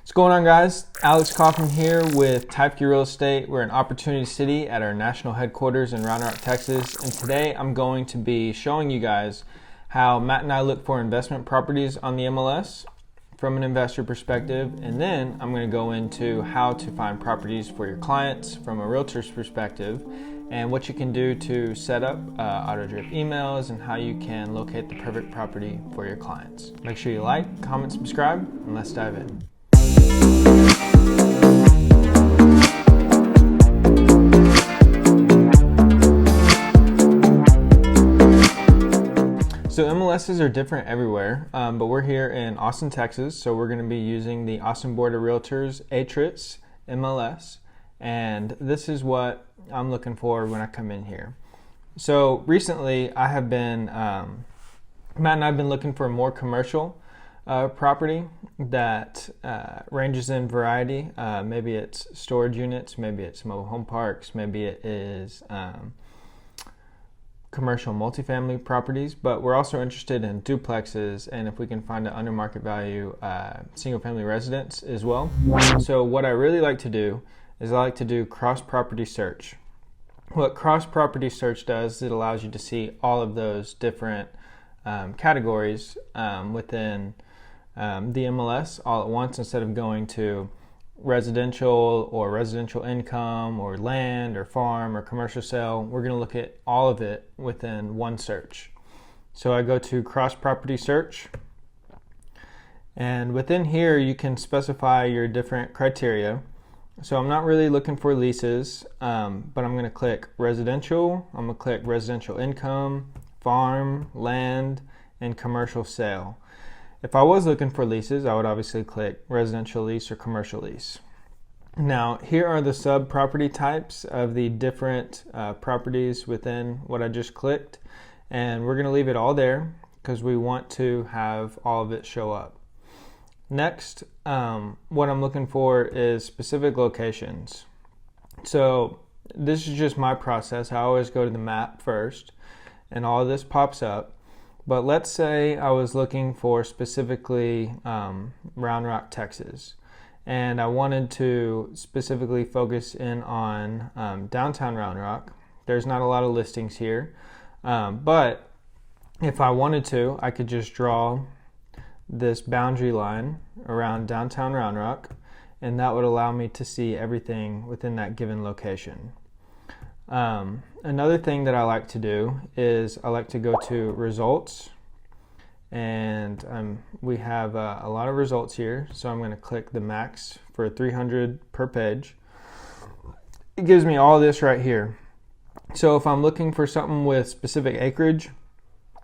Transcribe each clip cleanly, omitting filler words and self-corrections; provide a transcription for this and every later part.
What's going on, guys? Alex Kaufman here with Teifke Real Estate. We're in Opportunity City at our national headquarters in Round Rock, Texas. And today I'm going to be showing you guys how Matt and I look for investment properties on the MLS from an investor perspective. And then I'm going to go into how to find properties for your clients from a realtor's perspective and what you can do to set up auto drip emails and how you can locate the perfect property for your clients. Make sure you like, comment, subscribe, and let's dive in. So MLSs are different everywhere, but we're here in Austin, Texas, so we're going to be using the Austin Board of Realtors ATRITS MLS, and this is what I'm looking for when I come in here. So recently I have been, Matt and I have been looking for more commercial property that ranges in variety. Maybe it's storage units, maybe it's mobile home parks, maybe it is commercial multifamily properties, but we're also interested in duplexes and if we can find an under market value single family residence as well. So what I really like to do is I like to do cross property search. What cross property search does is it allows you to see all of those different categories within the MLS all at once, instead of going to residential or residential income or land or farm or commercial sale. We're going to look at all of it within one search. So I go to cross property search, and within here you can specify your different criteria. So I'm not really looking for leases, but I'm going to click residential, I'm going to click residential income, farm, land, and commercial sale. If I was looking for leases, I would obviously click residential lease or commercial lease. Now, here are the sub property types of the different properties within what I just clicked, and we're going to leave it all there because we want to have all of it show up. Next, what I'm looking for is specific locations. So this is just my process. I always go to the map first, and all of this pops up. But let's say I was looking for specifically Round Rock, Texas, and I wanted to specifically focus in on downtown Round Rock. There's not a lot of listings here, but if I wanted to, I could just draw this boundary line around downtown Round Rock, and that would allow me to see everything within that given location. Another thing that I like to do is I like to go to results, and we have a lot of results here, so I'm going to click the max for 300 per page. It gives me all this right here. So if I'm looking for something with specific acreage,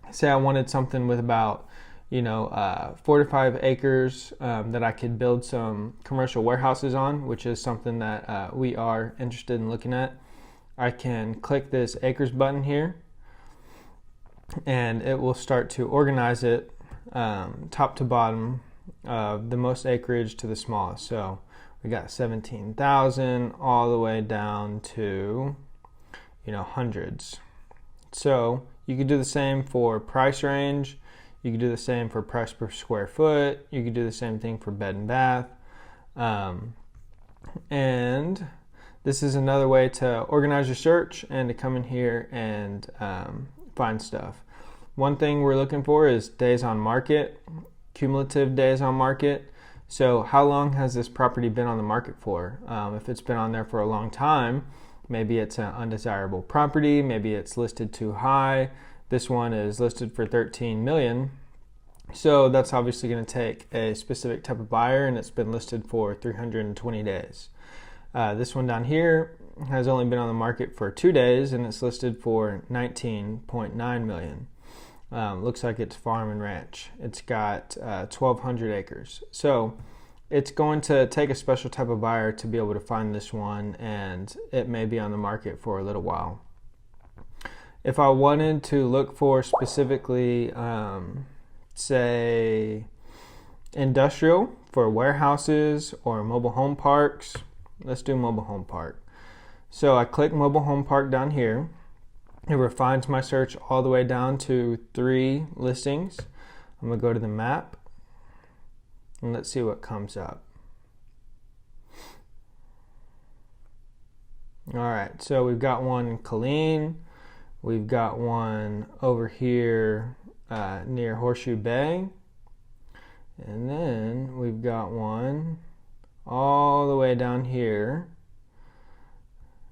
say I wanted something with about 4 to 5 acres that I could build some commercial warehouses on, which is something that we are interested in looking at. I can click this acres button here, and it will start to organize it top to bottom, the most acreage to the smallest. So we got 17,000 all the way down to hundreds. So you could do the same for price range. You could do the same for price per square foot. You could do the same thing for bed and bath. And this is another way to organize your search and to come in here and find stuff. One thing we're looking for is days on market, cumulative days on market. So how long has this property been on the market for? If it's been on there for a long time, maybe it's an undesirable property, maybe it's listed too high. This one is listed for 13 million. So that's obviously going to take a specific type of buyer, and it's been listed for 320 days. This one down here has only been on the market for 2 days, and it's listed for 19.9 million. Looks like it's farm and ranch. It's got 1,200 acres. So it's going to take a special type of buyer to be able to find this one, and it may be on the market for a little while. If I wanted to look for specifically, say, industrial for warehouses or mobile home parks, let's do mobile home park. So I click mobile home park down here. It refines my search all the way down to 3 listings. I'm going to go to the map and let's see what comes up. All right, so we've got one in Killeen. We've got one over here near Horseshoe Bay. And then we've got one all the way down here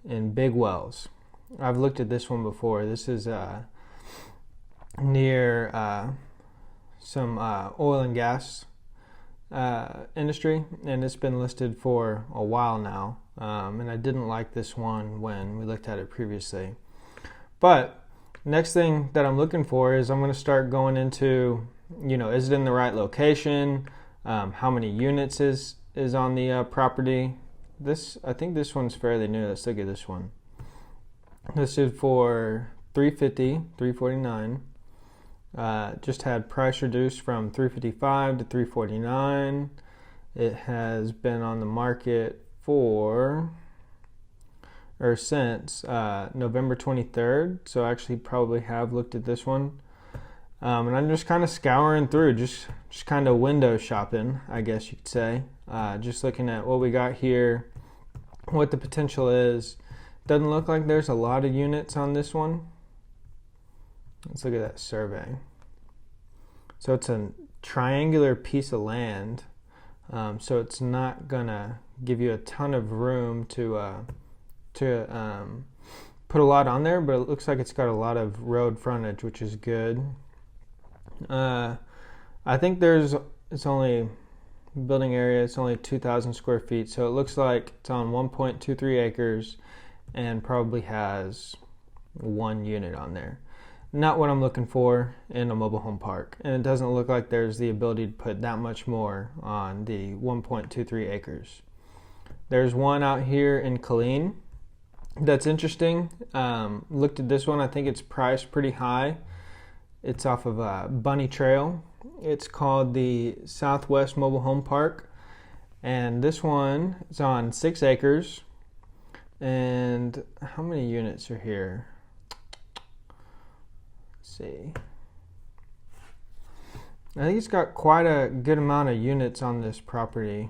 in Big Wells. I've looked at this one before. This is near some oil and gas industry, and it's been listed for a while now. And I didn't like this one when we looked at it previously. But next thing that I'm looking for is I'm going to start going into, is it in the right location? How many units is on the property? I think this one's fairly new. Let's look at this one. Listed for $349. Just had price reduced from $355 to $349. It has been on the market since November 23rd. So I actually probably have looked at this one. And I'm just kind of scouring through, just kind of window shopping, I guess you could say. Just looking at what we got here, what the potential is. Doesn't look like there's a lot of units on this one. Let's look at that survey. So it's a triangular piece of land. So it's not gonna give you a ton of room to put a lot on there, but it looks like it's got a lot of road frontage, which is good. I think it's only building area. It's only 2,000 square feet, so it looks like it's on 1.23 acres and probably has one unit on there. Not what I'm looking for in a mobile home park, and it doesn't look like there's the ability to put that much more on the 1.23 acres. There's one out here in Killeen that's interesting. Looked at this one. I think it's priced pretty high. It's off of Bunny Trail. It's called the Southwest Mobile Home Park, and this one is on 6 acres. And how many units are here? Let's see. I think it's got quite a good amount of units on this property.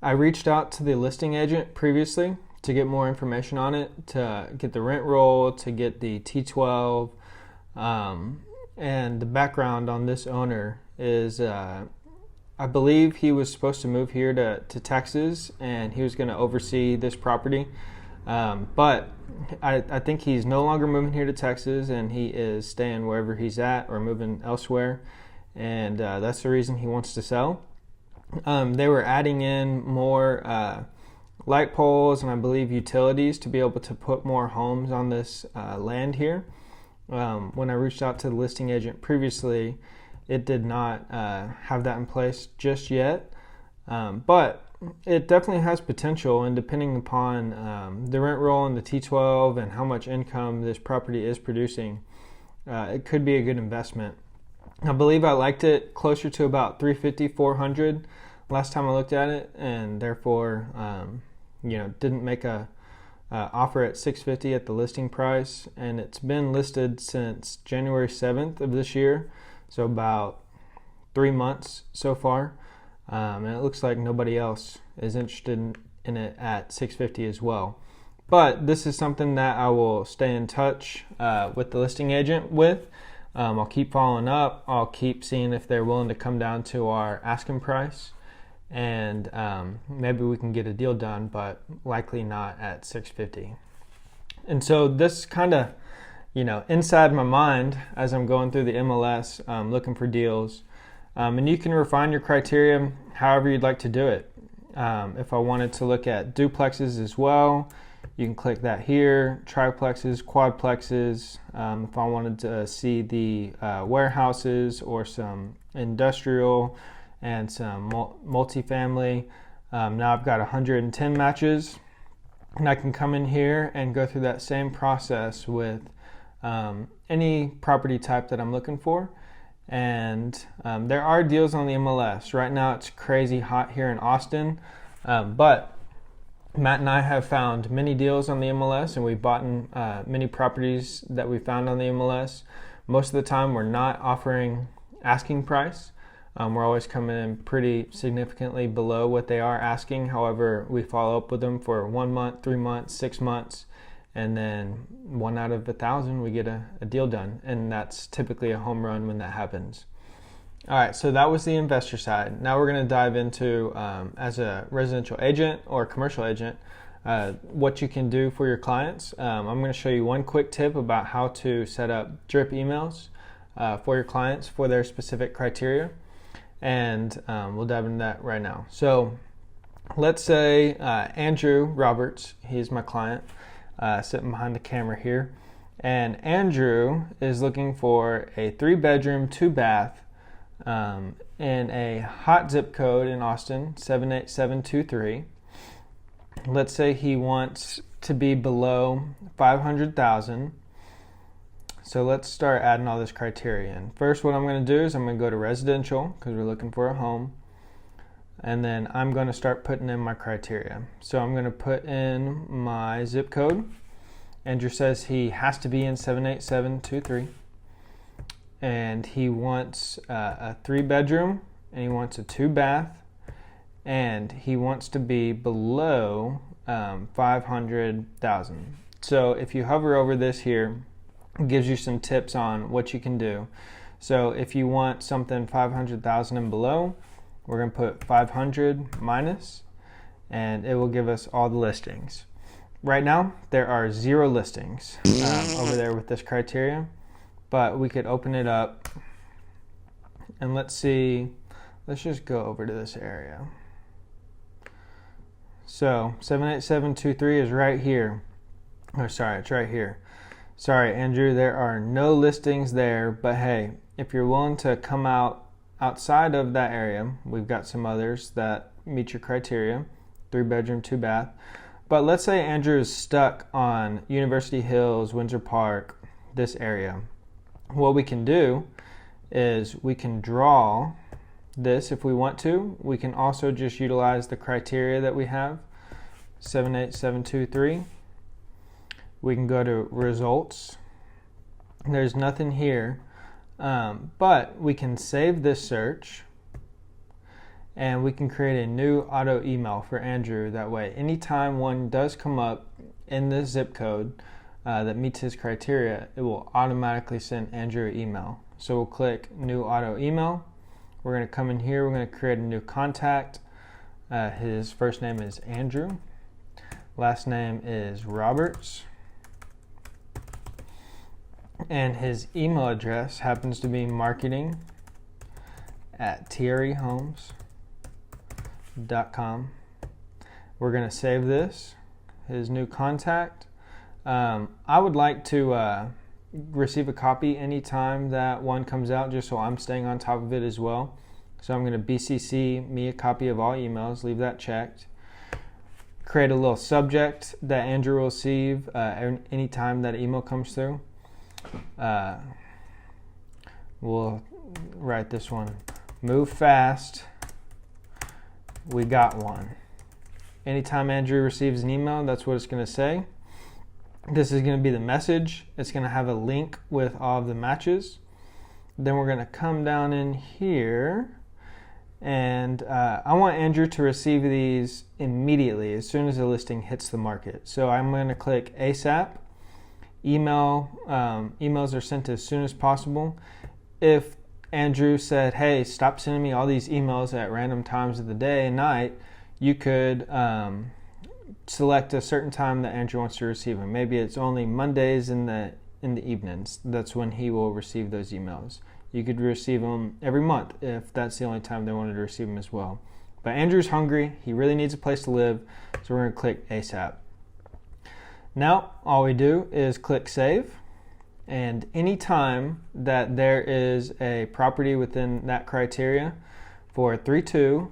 I reached out to the listing agent previously to get more information on it, to get the rent roll, to get the T12. And the background on this owner is I believe he was supposed to move here to Texas, and he was going to oversee this property. But I think he's no longer moving here to Texas, and he is staying wherever he's at or moving elsewhere. And that's the reason he wants to sell. They were adding in more light poles and I believe utilities to be able to put more homes on this land here. When I reached out to the listing agent previously, it did not have that in place just yet, but it definitely has potential, and depending upon the rent roll and the T12 and how much income this property is producing, it could be a good investment. I believe I liked it closer to about $350, $400 last time I looked at it, and therefore didn't make a offer at $650 at the listing price. And it's been listed since January 7th of this year, so about 3 months so far, and it looks like nobody else is interested in it at $650 as well. But this is something that I will stay in touch with the listing agent with. I'll keep following up. I'll keep seeing if they're willing to come down to our asking price, and maybe we can get a deal done, but likely not at $650. And so this kind of, inside my mind as I'm going through the MLS, looking for deals. And you can refine your criteria however you'd like to do it. If I wanted to look at duplexes as well, you can click that here. Triplexes, quadplexes. If I wanted to see the warehouses or some industrial and some multifamily, now I've got 110 matches, and I can come in here and go through that same process with any property type that I'm looking for. And there are deals on the MLS. Right now it's crazy hot here in Austin, but Matt and I have found many deals on the MLS, and we've bought many properties that we found on the MLS. Most of the time we're not offering asking price. We're always coming in pretty significantly below what they are asking. However, we follow up with them for 1 month, 3 months, 6 months, and then 1 out of 1,000 we get a deal done, and that's typically a home run when that happens. All right, so that was the investor side. Now we're going to dive into, as a residential agent or commercial agent, what you can do for your clients. I'm going to show you one quick tip about how to set up drip emails for your clients for their specific criteria, and we'll dive into that right now. So let's say Andrew Roberts, he's my client, sitting behind the camera here, and Andrew is looking for a 3-bedroom, 2-bath in a hot zip code in Austin, 78723. Let's say he wants to be below 500,000. So let's start adding all this criteria in. First, what I'm going to do is I'm going to go to residential because we're looking for a home. And then I'm going to start putting in my criteria. So I'm going to put in my zip code. Andrew says he has to be in 78723. And he wants a 3-bedroom, and he wants a 2-bath, and he wants to be below 500,000. So if you hover over this here, it gives you some tips on what you can do. So if you want something 500,000 and below, we're going to put 500 minus, and it will give us all the listings. Right now, there are 0 listings over there with this criteria, but we could open it up, and let's see, let's just go over to this area. So 78723 is right here. Oh, sorry, it's right here. Sorry, Andrew, there are no listings there, but hey, if you're willing to come outside of that area, we've got some others that meet your criteria, 3-bedroom, 2-bath. But let's say Andrew is stuck on University Hills, Windsor Park, this area. What we can do is we can draw this if we want to. We can also just utilize the criteria that we have, 78723. We can go to results. There's nothing here, but we can save this search, and we can create a new auto email for Andrew. That way, anytime one does come up in this zip code that meets his criteria, it will automatically send Andrew an email. So we'll click new auto email. We're going to come in here, we're going to create a new contact. His first name is Andrew. Last name is Roberts. And his email address happens to be marketing@trhomes.com. We're going to save this, his new contact. I would like to receive a copy anytime that one comes out, just so I'm staying on top of it as well. So I'm going to BCC me a copy of all emails, leave that checked. Create a little subject that Andrew will receive anytime that email comes through. We'll write this one, move fast, we got one. Anytime Andrew receives an email, that's what it's going to say. This is going to be the message. It's going to have a link with all of the matches. Then we're going to come down in here, and I want Andrew to receive these immediately as soon as the listing hits the market. So I'm going to click ASAP. Emails are sent as soon as possible. If Andrew said, hey, stop sending me all these emails at random times of the day and night, you could select a certain time that Andrew wants to receive them. Maybe it's only Mondays in the evenings. That's when he will receive those emails. You could receive them every month if that's the only time they wanted to receive them as well. But Andrew's hungry. He really needs a place to live, so we're going to click ASAP. Now, all we do is click save, and anytime that there is a property within that criteria for 3.2,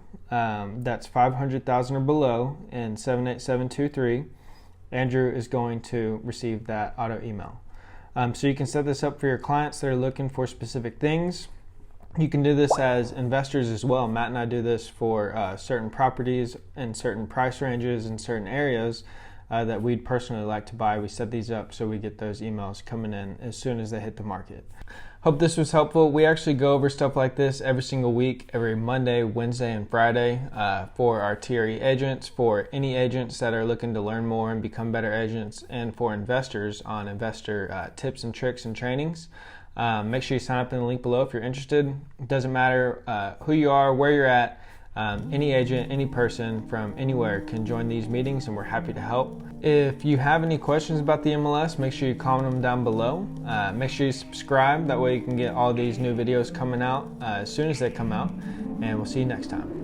that's 500,000 or below in 78723, Andrew is going to receive that auto email. So you can set this up for your clients that are looking for specific things. You can do this as investors as well. Matt and I do this for certain properties and certain price ranges in certain areas. that we'd personally like to buy. We set these up so we get those emails coming in as soon as they hit the market. Hope this was helpful. We actually go over stuff like this every single week, every Monday, Wednesday, and Friday for our TRE agents, for any agents that are looking to learn more and become better agents, and for investors on investor tips and tricks and trainings. Make sure you sign up in the link below if you're interested. It doesn't matter who you are, where you're at. Any agent, any person from anywhere can join these meetings, and we're happy to help. If you have any questions about the MLS, make sure you comment them down below. Make sure you subscribe, that way you can get all these new videos coming out as soon as they come out, and we'll see you next time.